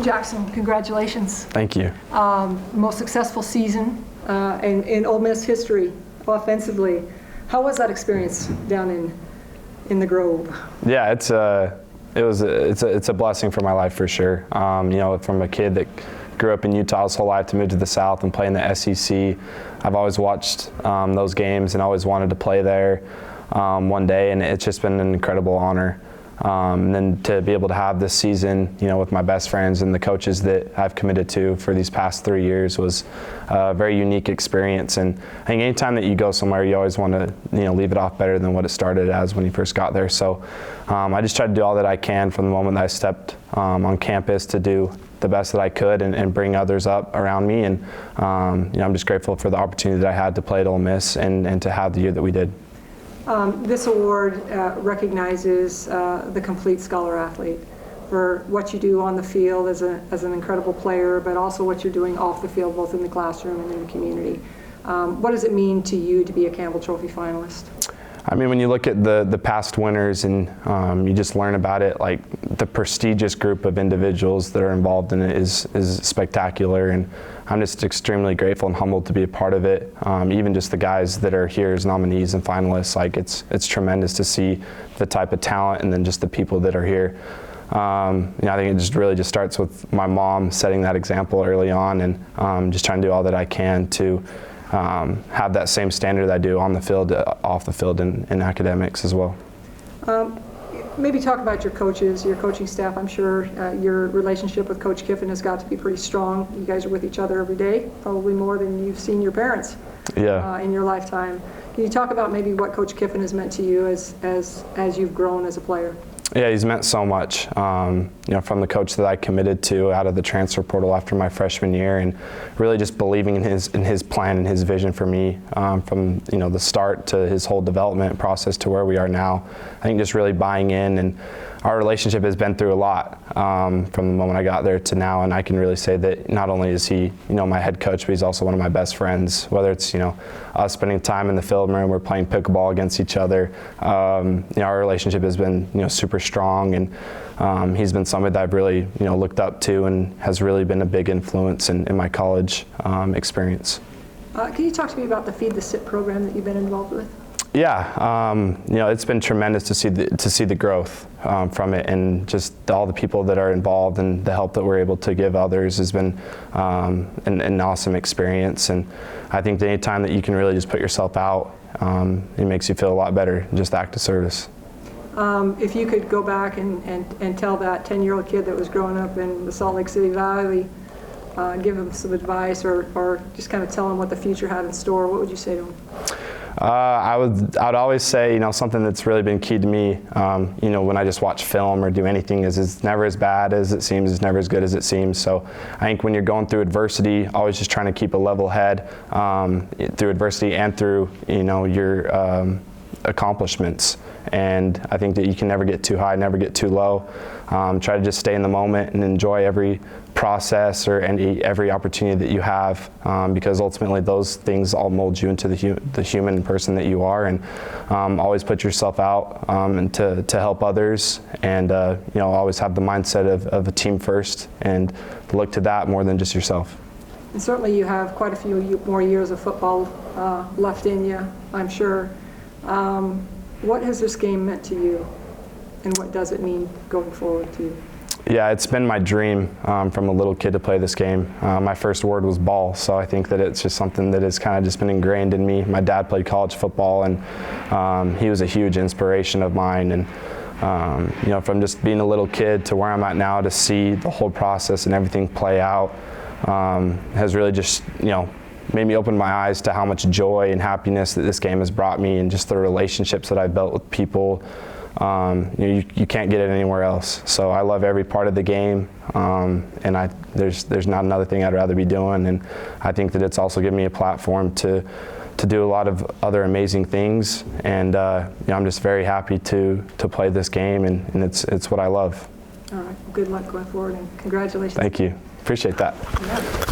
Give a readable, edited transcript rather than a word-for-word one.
Jaxson, congratulations. Thank you. Most successful season in Ole Miss history, offensively. How was that experience down in the Grove? Yeah, it's a blessing for my life for sure. From a kid that grew up in Utah his whole life to move to the South and play in the SEC, I've always watched those games and always wanted to play there one day, and it's just been an incredible honor. And then to be able to have this season, with my best friends and the coaches that I've committed to for these past 3 years was a very unique experience. And I think anytime that you go somewhere, you always want to, leave it off better than what it started as when you first got there. So I just tried to do all that I can from the moment that I stepped on campus to do the best that I could and bring others up around me. And I'm just grateful for the opportunity that I had to play at Ole Miss and to have the year that we did. This award recognizes the complete scholar athlete for what you do on the field as an incredible player, but also what you're doing off the field, both in the classroom and in the community. What does it mean to you to be a Campbell Trophy finalist? I mean, when you look at the past winners and you just learn about it, like the prestigious group of individuals that are involved in it is spectacular, and I'm just extremely grateful and humbled to be a part of it. Even just the guys that are here as nominees and finalists, like it's tremendous to see the type of talent and then just the people that are here. I think it just starts with my mom setting that example early on, and just trying to do all that I can to have that same standard that I do on the field, off the field, and in academics as well. Maybe talk about your coaches, your coaching staff. I'm sure your relationship with Coach Kiffin has got to be pretty strong. You guys are with each other every day, probably more than you've seen your parents in your lifetime. Can you talk about maybe what Coach Kiffin has meant to you as you've grown as a player? Yeah, he's meant so much. From the coach that I committed to out of the transfer portal after my freshman year, and really just believing in his plan and his vision for me from the start to his whole development process to where we are now. I think just really buying in, and our relationship has been through a lot from the moment I got there to now, and I can really say that not only is he my head coach, but he's also one of my best friends. Whether it's us spending time in the film room, we're playing pickleball against each other. Our relationship has been super strong, and he's been somebody that I've really looked up to and has really been a big influence in my college experience. Can you talk to me about the Feed the Sit program that you've been involved with? Yeah, it's been tremendous to see the growth from it, and just all the people that are involved and the help that we're able to give others has been an awesome experience. And I think that any time that you can really just put yourself out, it makes you feel a lot better, just act of service. If you could go back and tell that 10-year-old kid that was growing up in the Salt Lake City Valley, give him some advice or just kind of tell him what the future had in store, what would you say to him? I'd always say, something that's really been key to me, when I just watch film or do anything, is it's never as bad as it seems, it's never as good as it seems. So I think when you're going through adversity, always just trying to keep a level head through adversity and through, your accomplishments. And I think that you can never get too high, never get too low. Try to just stay in the moment and enjoy every process or every opportunity that you have, because ultimately those things all mold you into the human person that you are. And always put yourself out and to help others, and always have the mindset of a team first and look to that more than just yourself. And certainly you have quite a few more years of football left in you, I'm sure. What has this game meant to you, and what does it mean going forward to you? Yeah, it's been my dream from a little kid to play this game. My first word was ball, so I think that it's just something that has kind of just been ingrained in me. My dad played college football, and he was a huge inspiration of mine. And from just being a little kid to where I'm at now, to see the whole process and everything play out has really just made me open my eyes to how much joy and happiness that this game has brought me, and just the relationships that I've built with people. You can't get it anywhere else. So I love every part of the game, and there's not another thing I'd rather be doing. And I think that it's also given me a platform to do a lot of other amazing things. And I'm just very happy to play this game, and it's what I love. All right. Good luck going forward, and congratulations. Thank you. Appreciate that. Yeah.